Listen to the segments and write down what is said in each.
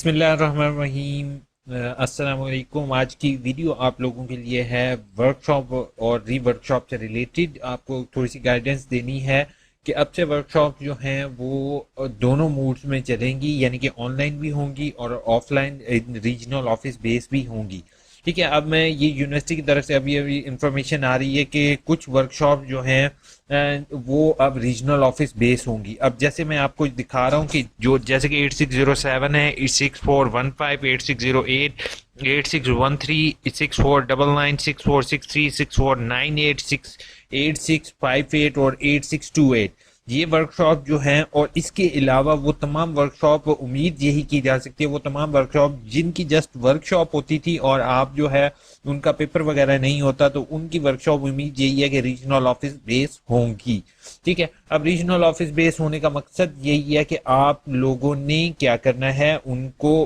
बिस्मिल्लाहिर्रहमानिर्रहीम। अस्सलाम वालेकुम। आज की वीडियो आप लोगों के लिए है वर्कशॉप और री वर्कशॉप से रिलेटेड। आपको थोड़ी सी गाइडेंस देनी है कि अब से वर्कशॉप जो हैं वो दोनों मोड्स में चलेंगी, यानी कि ऑनलाइन भी होंगी और ऑफलाइन रीजनल ऑफिस बेस भी होंगी। ठीक है, अब मैं ये यूनिवर्सिटी की तरफ से अभी अभी इंफॉर्मेशन आ रही है कि कुछ वर्कशॉप जो हैं वो अब रीजनल ऑफिस बेस होंगी। अब जैसे मैं आपको दिखा रहा हूँ कि जो जैसे कि 8607 है, 8415, 8608, 8613, 6499, 6463, 6498, 68658 और 8628, ये वर्कशॉप जो हैं और इसके अलावा वो तमाम वर्कशॉप उम्मीद यही की जा सकती है, वो तमाम वर्कशॉप जिनकी जस्ट वर्कशॉप होती थी और आप जो है उनका पेपर वगैरह नहीं होता, तो उनकी वर्कशॉप उम्मीद यही है कि रीजनल ऑफिस बेस होंगी। ठीक है, अब रीजनल ऑफिस बेस होने का मकसद यही है कि आप लोगों ने क्या करना है, उनको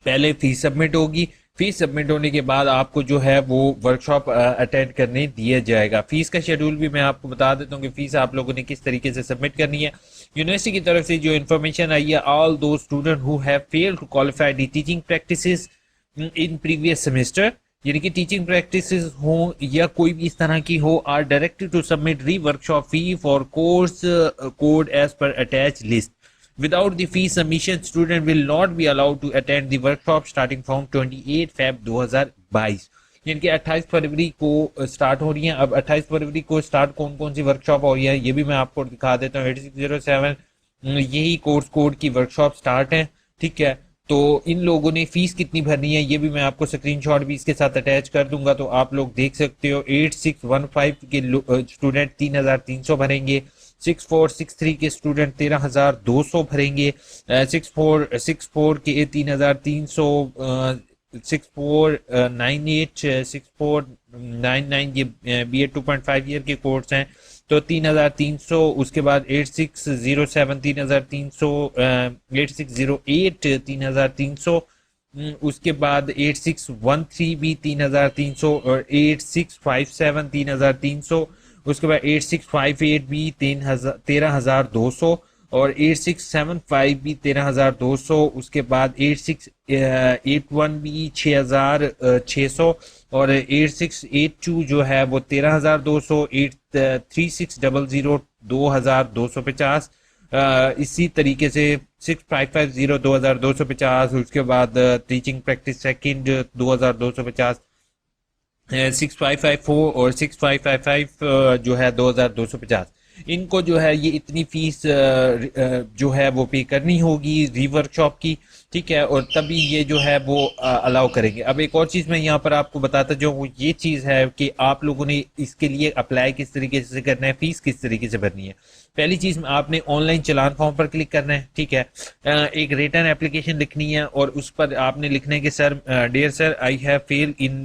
पहले फीस सबमिट होगी। फीस सबमिट होने के बाद आपको जो है वो वर्कशॉप अटेंड करने दिया जाएगा। फीस का शेड्यूल भी मैं आपको बता देता हूँ कि फीस आप लोगों ने किस तरीके से सबमिट करनी है। यूनिवर्सिटी की तरफ से जो इन्फॉर्मेशन आई है, all those student who have failed to qualify the teaching practices in previous semester, यानी कि टीचिंग प्रैक्टिसेस हो या कोई भी इस तरह की हो, are directed to submit re workshop fee for course code as per attach list. Without the fee submission, student will not be allowed to attend the workshop starting from 28 Feb 2022। यानी कि 28 फरवरी को स्टार्ट हो रही है। अब 28 फरवरी को start कौन कौन सी वर्कशॉप हो रही है ये भी मैं आपको दिखा देता हूँ। 8607 यही कोर्स कोड की वर्कशॉप स्टार्ट है। ठीक है, तो इन लोगों ने फीस कितनी भरनी है ये भी मैं आपको स्क्रीनशॉट भी इसके साथ अटैच कर दूंगा, तो आप लोग देख सकते हो। 8615 के स्टूडेंट 3300 भरेंगे। 6463 के स्टूडेंट 13200 भरेंगे। 6464 के 3300, 6498, 6499 ये BA 2.5 ईयर के कोर्स हैं तो 3300। उसके बाद 8607 3300, 8608 3300, उसके बाद 8613 भी 3300 और 8657 3300। उसके बाद 8658 भी 13,200 और 8675 भी 13,200। उसके बाद 8681 भी 6,600 और 8682 जो है वो 13,200। 3600 2,250। इसी तरीके से 6550 2,250। उसके बाद टीचिंग प्रैक्टिस सेकंड 2,250। 6554 और 6555 जो है 2,250। इनको जो है ये इतनी फीस जो है वो पे करनी होगी री वर्कशॉप की। ठीक है, और तभी ये जो है वो अलाउ करेंगे। अब एक और चीज़ मैं यहाँ पर आपको बताता जो वो ये चीज़ है कि आप लोगों ने इसके लिए अप्लाई किस तरीके से करना है, फीस किस तरीके से भरनी है। पहली चीज़ आपने ऑनलाइन चलान फॉर्म पर क्लिक करना है। ठीक है, एक रिटर्न एप्लीकेशन लिखनी है और उस पर आपने लिखना है कि sir, dear sir, I have fail in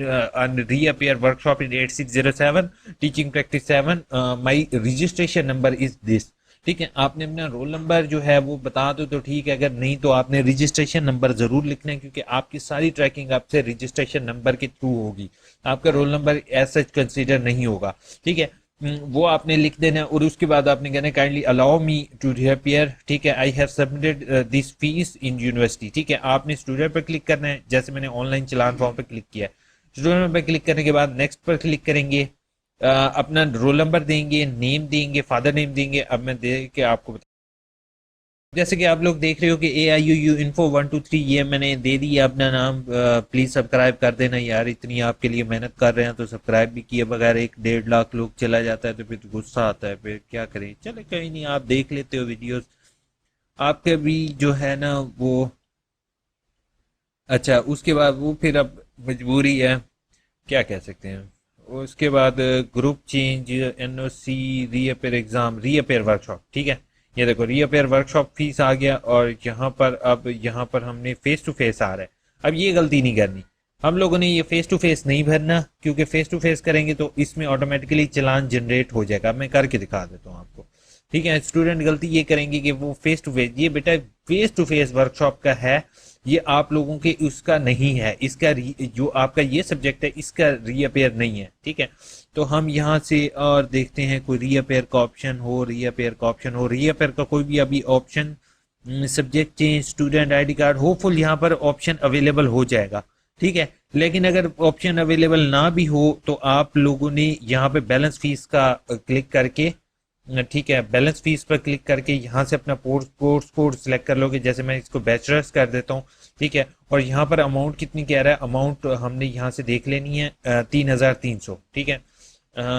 reappear workshop in 8607 teaching practice 7, my registration number is this. ठीक है, आपने अपना रोल नंबर जो है वो बता दो तो ठीक है, अगर नहीं तो आपने रजिस्ट्रेशन नंबर जरूर लिखना है क्योंकि आपकी सारी ट्रैकिंग आपसे रजिस्ट्रेशन नंबर के थ्रू होगी। आपका roll number as such consider नहीं होगा। ठीक है, वो आपने लिख देना है और उसके बाद आपने कहना है काइंडली अलाउ मी टू रिअपियर। ठीक है, I have submitted this fees in university. ठीक है, आपने स्टूडेंट पर क्लिक करना है जैसे मैंने ऑनलाइन चलान फॉर्म पर क्लिक किया। स्टूडेंट पर क्लिक करने के बाद नेक्स्ट पर क्लिक करेंगे, अपना रोल नंबर देंगे, नेम देंगे, फादर नेम देंगे। अब मैं दे के आपको बता, जैसे कि आप लोग देख रहे हो कि AIUU Info 123 ये मैंने दे दी है अपना नाम। प्लीज सब्सक्राइब कर देना यार, इतनी आपके लिए मेहनत कर रहे हैं तो सब्सक्राइब भी किए बगैर 1-1.5 लाख लोग चला जाता है तो फिर गुस्सा आता है, फिर क्या करें। चले कोई नहीं, आप देख लेते हो वीडियोस, आपके भी जो है ना वो। अच्छा, उसके बाद वो फिर अब मजबूरी है, क्या कह सकते हैं। उसके बाद group change, NOC, reappear exam, reappear workshop. ठीक है, ये देखो रीअपेयर वर्कशॉप फीस आ गया और यहाँ पर अब यहाँ पर हमने फेस टू फेस आ रहा है। अब ये गलती नहीं करनी, हम लोगों ने ये फेस टू फेस नहीं भरना क्योंकि फेस टू फेस करेंगे तो इसमें ऑटोमेटिकली चालान जनरेट हो जाएगा। मैं करके दिखा देता हूँ आपको। ठीक है, स्टूडेंट गलती ये करेंगे कि वो फेस टू फेस, ये बेटा फेस टू फेस वर्कशॉप का है, ये आप लोगों के उसका नहीं है। इसका जो आपका ये सब्जेक्ट है इसका रीअपेयर नहीं है। ठीक है, तो हम यहाँ से और देखते हैं कोई रीअपेयर का ऑप्शन हो, रीअपेयर का ऑप्शन हो। रीअपेयर का कोई भी अभी option subject change, student ID card, hopeful यहाँ पर ऑप्शन अवेलेबल हो जाएगा। ठीक है, लेकिन अगर ऑप्शन अवेलेबल ना भी हो तो आप लोगों ने यहाँ पे बैलेंस फीस का क्लिक करके, ठीक है, बैलेंस फीस पर क्लिक करके यहाँ से अपना कोर्स कोड सिलेक्ट कर लोगे। जैसे मैं इसको बैचलर्स कर देता हूँ, ठीक है, और यहाँ पर अमाउंट कितनी कह रहा है, अमाउंट हमने यहाँ से देख लेनी है 3,300। ठीक है,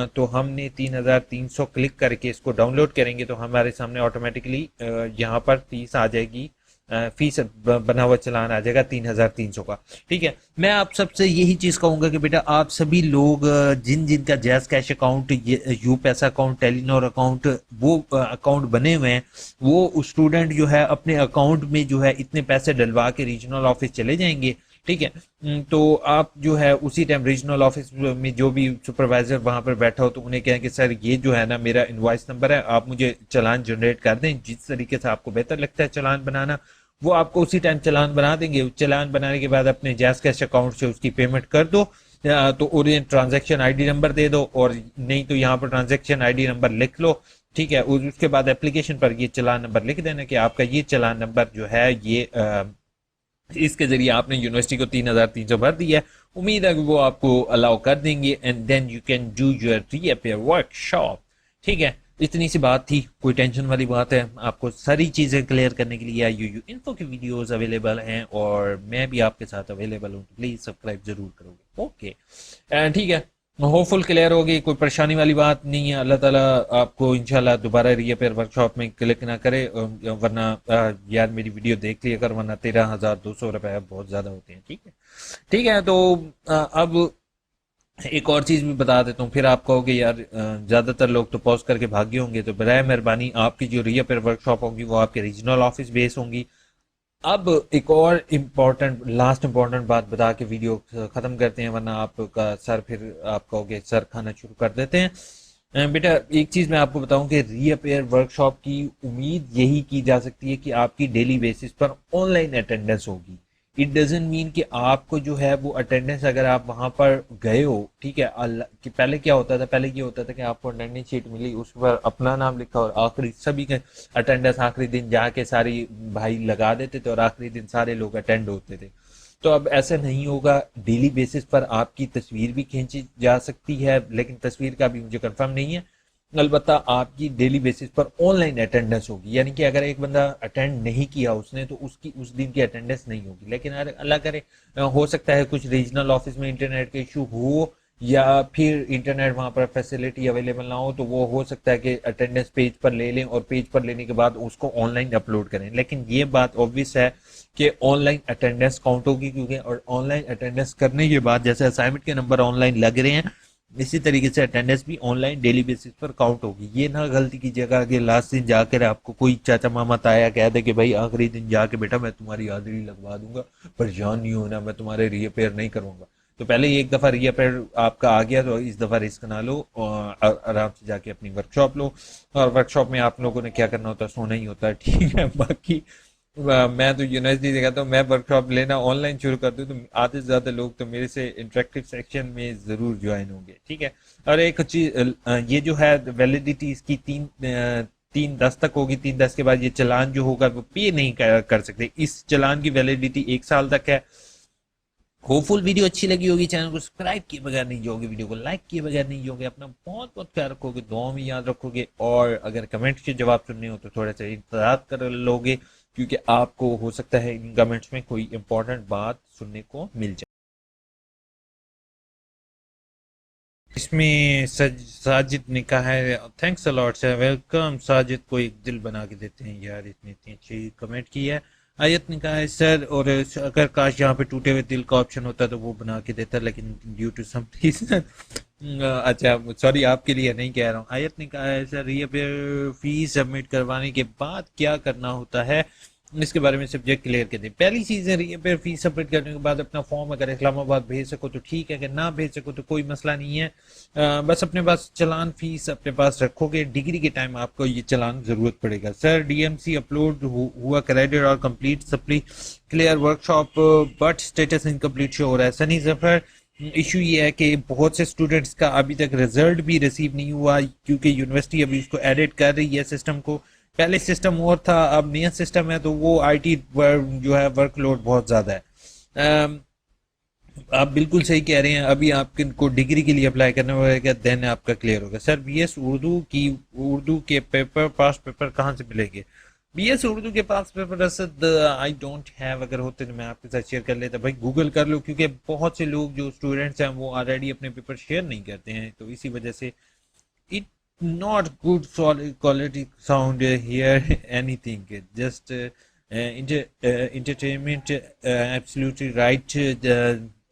तो हमने 3,300 क्लिक करके इसको डाउनलोड करेंगे तो हमारे सामने ऑटोमेटिकली यहाँ पर फीस आ जाएगी, फीस बना हुआ चलान आ जाएगा 3,300 का। ठीक है, मैं आप सबसे यही चीज कहूंगा कि बेटा आप सभी लोग जिन जिनका जैज़ कैश अकाउंट, यू पैसा अकाउंट, टेलीनॉर अकाउंट, वो अकाउंट बने हुए हैं, वो स्टूडेंट जो है अपने अकाउंट में जो है इतने पैसे डलवा के रीजनल ऑफिस चले जाएंगे। ठीक है, तो आप जो है उसी टाइम रीजनल ऑफिस में जो भी सुपरवाइजर वहां पर बैठा हो तो उन्हें कहें कि सर ये जो है ना मेरा इनवॉइस नंबर है, आप मुझे चालान जनरेट कर दें, जिस तरीके से आपको बेहतर लगता है चालान बनाना वो आपको उसी टाइम चालान बना देंगे। चालान बनाने के बाद अपने जैज़ कैश अकाउंट से उसकी पेमेंट कर दो, तो उन्हें ट्रांजैक्शन आईडी नंबर दे दो, और नहीं तो यहाँ पर ट्रांजैक्शन आईडी नंबर लिख लो। ठीक है, उसके बाद एप्लीकेशन पर ये चालान नंबर लिख देना कि आपका ये चालान नंबर जो है ये इसके जरिए आपने यूनिवर्सिटी को 3,300 भर दिया है। उम्मीद है कि वो आपको अलाउ कर देंगे and then you can do your repair workshop. ठीक है, इतनी सी बात थी, कोई टेंशन वाली बात है। आपको सारी चीज़ें क्लियर करने के लिए यू इन्फो की वीडियोस अवेलेबल हैं और मैं भी आपके साथ अवेलेबल हूँ, तो प्लीज़ सब्सक्राइब जरूर करोगे। ओके, ठीक है, होपफुल क्लियर होगी, कोई परेशानी वाली बात नहीं है। अल्लाह ताला आपको इंशाल्लाह दोबारा रीअपेयर वर्कशॉप में क्लिक ना करे, वरना यार मेरी वीडियो देख लिया कर, वरना 13,200 रुपये बहुत ज़्यादा होते हैं। ठीक है, ठीक है, तो अब एक और चीज़ भी बता देता हूँ, फिर आप कहोगे यार ज़्यादातर लोग तो पॉज करके भागे होंगे, तो बराए मेहरबानी आपकी जो रीअपेयर वर्कशॉप होंगी वो आपके रीजनल ऑफिस बेस होंगी। अब एक और इम्पोर्टेंट, लास्ट इम्पोर्टेंट बात बता के वीडियो खत्म करते हैं, वरना आपका सर, फिर आप कहोगे सर खाना शुरू कर देते हैं। बेटा एक चीज मैं आपको बताऊं कि रीअपेयर वर्कशॉप की उम्मीद यही की जा सकती है कि आपकी डेली बेसिस पर ऑनलाइन अटेंडेंस होगी। इट डजेंट मीन कि आपको जो है वो अटेंडेंस, अगर आप वहां पर गए हो, ठीक है, कि पहले क्या होता था, पहले ये होता था कि आपको अटेंडेंस शीट मिली, उस पर अपना नाम लिखा और आखिरी सभी के अटेंडेंस आखिरी दिन जाके सारी भाई लगा देते थे और आखिरी दिन सारे लोग अटेंड होते थे। तो अब ऐसा नहीं होगा, डेली बेसिस पर आपकी तस्वीर भी खींची जा सकती है, लेकिन तस्वीर का भी मुझे कंफर्म नहीं है। अलबत्ता आपकी डेली बेसिस पर ऑनलाइन अटेंडेंस होगी, यानी कि अगर एक बंदा अटेंड नहीं किया उसने तो उसकी उस दिन की अटेंडेंस नहीं होगी। लेकिन अगर अल्लाह करे हो सकता है कुछ रीजनल ऑफिस में इंटरनेट का इशू हो या फिर इंटरनेट वहां पर फैसिलिटी अवेलेबल ना हो, तो वो हो सकता है कि अटेंडेंस पेज पर ले लें और पेज पर लेने के बाद उसको ऑनलाइन अपलोड करें। लेकिन ये बात ऑब्वियस है कि ऑनलाइन अटेंडेंस काउंट होगी, क्योंकि और ऑनलाइन अटेंडेंस करने के बाद जैसे असाइनमेंट के नंबर ऑनलाइन लग रहे हैं, इसी तरीके से अटेंडेंस भी ऑनलाइन डेली बेसिस पर काउंट होगी। ये ना गलती कीजिएगा कि लास्ट दिन जाकर आपको कोई चाचा मामा ताया कह दे कि भाई आखिरी दिन जाके बेटा मैं तुम्हारी हाजिरी लगवा दूंगा, परेशान नहीं होना, मैं तुम्हारे रीअपेयर नहीं करूंगा। तो पहले एक दफा रीअपेयर आपका आ गया तो इस दफा रिस्क ना लो और आराम से जाके अपनी वर्कशॉप लो। और वर्कशॉप में आप लोगों ने क्या करना होता है, सोना ही होता है। ठीक है, बाकी मैं तो यूनिवर्सिटी से कहता हूँ मैं वर्कशॉप लेना ऑनलाइन शुरू कर दूँ तो आधे से ज्यादा लोग तो मेरे से इंटरेक्टिव सेक्शन में जरूर ज्वाइन होंगे। ठीक है, और एक चीज, ये जो है वैलिडिटी इसकी 3/10 तक होगी। 3/10 के बाद ये चालान जो होगा वो पे नहीं कर सकते। इस चालान की वैलिडिटी 1 साल तक है। होपफुल वीडियो अच्छी लगी होगी, चैनल को सब्सक्राइब किए बगैर नहीं जाओगे, वीडियो को लाइक किए बगैर नहीं जाओगे, अपना बहुत बहुत ख्याल रखोगे, दुआ में याद रखोगे, और अगर कमेंट के जवाब सुनने हो तो थोड़ा सा इंतजार कर लोगे, क्योंकि आपको हो सकता है इन कमेंट्स में कोई इंपॉर्टेंट बात सुनने को मिल जाए। इसमें साजिद ने कहा है thanks a lot sir, welcome. Sajid को एक दिल बना के देते हैं यार, इतनी इतनी अच्छी कमेंट की है। आयत ने कहा है सर, और अगर काश यहाँ पे टूटे हुए दिल का ऑप्शन होता तो वो बना के देता, लेकिन ड्यू टू सम रीजन अच्छा सॉरी, आपके लिए नहीं कह रहा हूँ। आयत ने कहा है सर रीअपेयर फीस सबमिट करवाने के बाद क्या करना होता है, इसके बारे में सब्जेक्ट क्लियर कर दें। पहली चीज़ है रीअपेयर फीस सबमिट करने के बाद अपना फॉर्म अगर इस्लामाबाद भेज सको तो ठीक है, अगर ना भेज सको तो कोई मसला नहीं है। बस अपने पास चालान फीस अपने पास रखोगे, डिग्री के टाइम आपको ये चालान जरूरत पड़ेगा। सर डीएमसी अपलोड हुआ क्रेडिट और complete supply clear workshop but status incomplete show हो रहा है। सनी जफर, इशू ये है कि बहुत से स्टूडेंट्स का अभी तक रिजल्ट भी रिसीव नहीं हुआ, क्योंकि यूनिवर्सिटी अभी उसको एडिट कर रही है सिस्टम को। पहले सिस्टम और था, अब नया सिस्टम है, तो वो आईटी जो है वर्कलोड बहुत ज़्यादा है। आप बिल्कुल सही कह रहे हैं, अभी आपको डिग्री के लिए अप्लाई करना पड़ेगा, देन आपका क्लियर होगा। सर बीएस उर्दू की, उर्दू के पेपर, पास पेपर कहाँ से मिलेंगे? बीएस उर्दू के पास paper Asad I don't have, अगर होते तो मैं आपके साथ शेयर कर लेता। भाई गूगल कर लो, क्योंकि बहुत से लोग जो स्टूडेंट्स हैं वो ऑलरेडी अपने पेपर शेयर नहीं करते हैं, तो इसी वजह से it not good solid quality sound here anything just entertainment absolutely right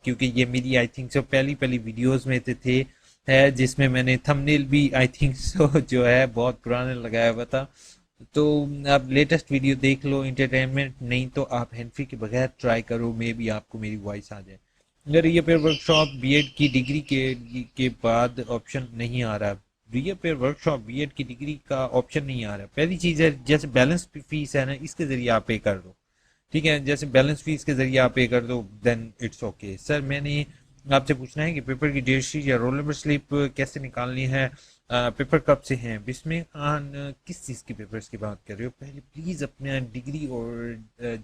क्योंकि ये मेरी आई थिंक सो पहली पहली वीडियोस में थे है, जिसमें मैंने थंबनेल भी आई थिंक सो जो है बहुत पुराना लगाया हुआ था। तो आप लेटेस्ट वीडियो देख लो, इंटरटेनमेंट नहीं तो आप हैंडफ्री के बगैर ट्राई करो, मे भी आपको मेरी वॉइस आ जाए। अगर ये पे वर्कशॉप बीएड की डिग्री के बाद ऑप्शन नहीं आ रहा, ये पे वर्कशॉप बीएड की डिग्री का ऑप्शन नहीं आ रहा। पहली चीज है, जैसे बैलेंस फीस है ना, इसके जरिए आप पे कर दो, ठीक है, जैसे बैलेंस फीस के जरिए आप पे कर दो, देन इट्स ओके। सर मैंने आपसे पूछना है कि पेपर की डेट शीट या रोल नंबर स्लिप कैसे निकालनी है, पेपर कब से हैं? बिस्मिल खान किस चीज़ के पेपर्स की बात कर रहे हो? पहले प्लीज़ अपना डिग्री और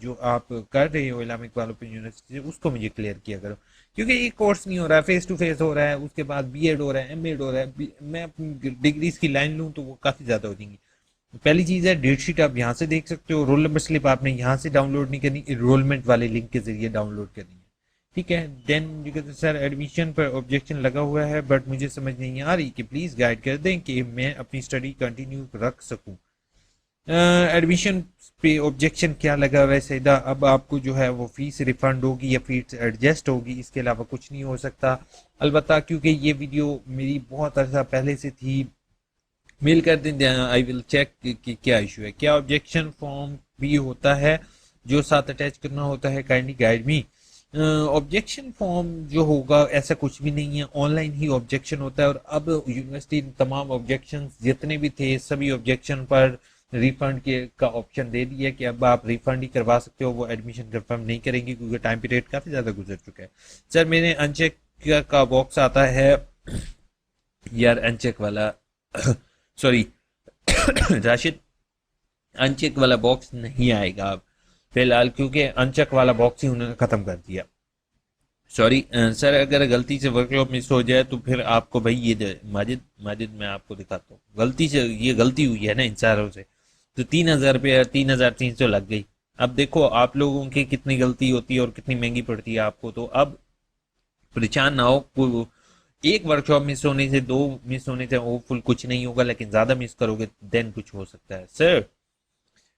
जो आप कर रहे हो इस्लामिक इकबाल ओपन यूनिवर्सिटी से, उसको मुझे क्लियर किया करो, क्योंकि ये कोर्स नहीं हो रहा है, फेस टू फेस हो रहा है, उसके बाद बीएड हो रहा है, एमएड हो रहा है, मैं अपनी डिग्रीज की लाइन लूँ तो वो काफ़ी ज़्यादा हो जाएंगी। पहली चीज़ है, डेट शीट आप यहाँ से देख सकते हो, रोल नंबर स्लिप आपने यहाँ से डाउनलोड नहीं करनी, एनरोलमेंट वाले लिंक के जरिए डाउनलोड करनी है, ठीक है। देन यू कहते सर एडमिशन पर ऑब्जेक्शन लगा हुआ है बट मुझे समझ नहीं आ रही कि प्लीज़ गाइड कर दें कि मैं अपनी स्टडी कंटिन्यू रख सकूं। एडमिशन पे ऑब्जेक्शन क्या लगा हुआ है सईदा? अब आपको जो है वो फीस रिफंड होगी या फीस एडजस्ट होगी, इसके अलावा कुछ नहीं हो सकता। अलबत्ता क्योंकि ये वीडियो मेरी बहुत अर्सा पहले से थी, मेल कर दें, आई विल चेक कि क्या इशू है। क्या ऑब्जेक्शन फॉर्म भी होता है जो साथ अटैच करना होता है? Kindly guide me. Objection form जो होगा ऐसा कुछ भी नहीं है, ऑनलाइन ही ऑब्जेक्शन होता है। और अब यूनिवर्सिटी तमाम ऑब्जेक्शन जितने भी थे, सभी ऑब्जेक्शन पर रिफंड के का ऑप्शन दे दिया कि अब आप रिफंड ही करवा सकते हो, वो एडमिशन कंफर्म नहीं करेंगे क्योंकि टाइम पीरियड काफ़ी ज़्यादा गुजर चुका है। सर मेरे अनचेक का बॉक्स आता है यार, अनचेक वाला सॉरी राशिद, अनचेक वाला बॉक्स नहीं आएगा अब फिलहाल, क्योंकि अनचेक वाला बॉक्स ही उन्होंने खत्म कर दिया। सॉरी सर, अगर गलती से वर्कशॉप मिस हो जाए तो फिर आपको भाई ये माजिद माजिद मैं आपको दिखाता हूँ, गलती से ये गलती हुई है ना इन सारों से, तो 3,000 रुपये 3,300 लग गई। अब देखो आप लोगों की कितनी गलती होती है और कितनी महंगी पड़ती है आपको, तो अब परेशान ना हो। एक वर्कशॉप मिस होने से, दो मिस होने से होपफुल कुछ नहीं होगा, लेकिन ज्यादा मिस करोगे देन कुछ हो सकता है। सर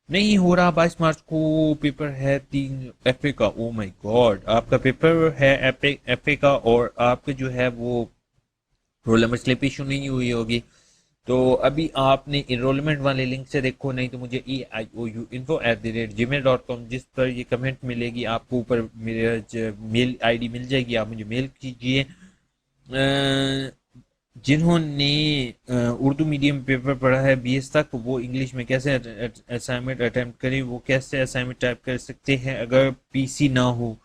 नहीं हो रहा, 22 मार्च को पेपर है 3 एफए का। ओ माय गॉड, आपका पेपर है एफए का और आपके जो है वो रोल नंबर स्लिप इशू नहीं हुई होगी, तो अभी आपने इनरोलमेंट वाले लिंक से देखो, नहीं तो मुझे eiouyinfo@gmail.com जिस पर ये कमेंट मिलेगी आपको, ऊपर मेरे मेल आईडी मिल जाएगी, आप मुझे मेल कीजिए। जिन्होंने उर्दू मीडियम पेपर पढ़ा है बीएस तक, वो इंग्लिश में कैसे असाइनमेंट अटेम्प्ट करें? वो कैसे असाइनमेंट टाइप कर सकते हैं अगर पीसी ना हो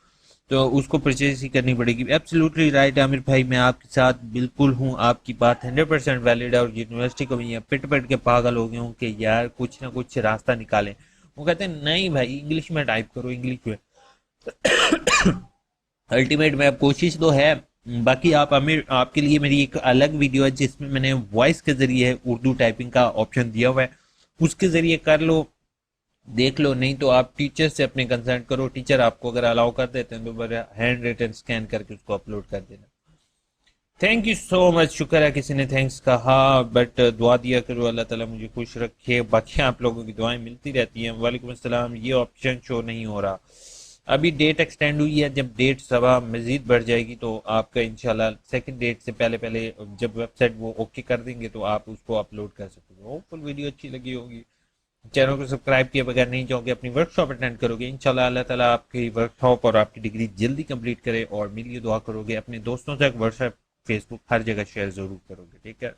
तो उसको परचेज ही करनी पड़ेगी? एब्सोल्युटली राइट आमिर भाई, मैं आपके साथ बिल्कुल हूँ, आपकी बात 100% वैलिड है। और यूनिवर्सिटी को भी पिट पिट के पागल हो गए हूँ कि यार कुछ ना कुछ रास्ता निकालें। वो कहते हैं नहीं भाई इंग्लिश में टाइप करो, इंग्लिश में। अल्टीमेट में अब कोशिश तो है, बाकी आप आमिर, आपके लिए मेरी एक अलग वीडियो है जिसमें मैंने वॉइस के जरिए उर्दू टाइपिंग का ऑप्शन दिया हुआ है, उसके जरिए कर लो, देख लो। नहीं तो आप टीचर से अपने कंसल्ट करो, टीचर आपको अगर अलाउ कर देते हैं तो हैंड रिटन स्कैन करके उसको अपलोड कर देना। थैंक यू सो मच, शुक्र है किसी ने थैंक्स कहा, बट दुआ दिया करो अल्लाह ताला मुझे खुश रखे। बाकी आप लोगों की दुआएं मिलती रहती हैं। वालेकुम अस्सलाम, ये ऑप्शन शो नहीं हो रहा, अभी डेट एक्सटेंड हुई है, जब डेट सभा मजीद बढ़ जाएगी तो आपका इंशाल्लाह सेकंड डेट से पहले पहले जब वेबसाइट वो ओके कर देंगे तो आप उसको अपलोड कर सकते हो। होपफुल वीडियो अच्छी लगी होगी, चैनल को सब्सक्राइब किए बगैर नहीं जाओगे, अपनी वर्कशॉप अटेंड करोगे, इंशाल्लाह अल्लाह ताला आपकी वर्कशॉप और आपकी डिग्री जल्दी कंप्लीट करे। और मेरे लिए दुआ करोगे, अपने दोस्तों तक व्हाट्सएप फेसबुक हर जगह शेयर जरूर करोगे, ठीक है।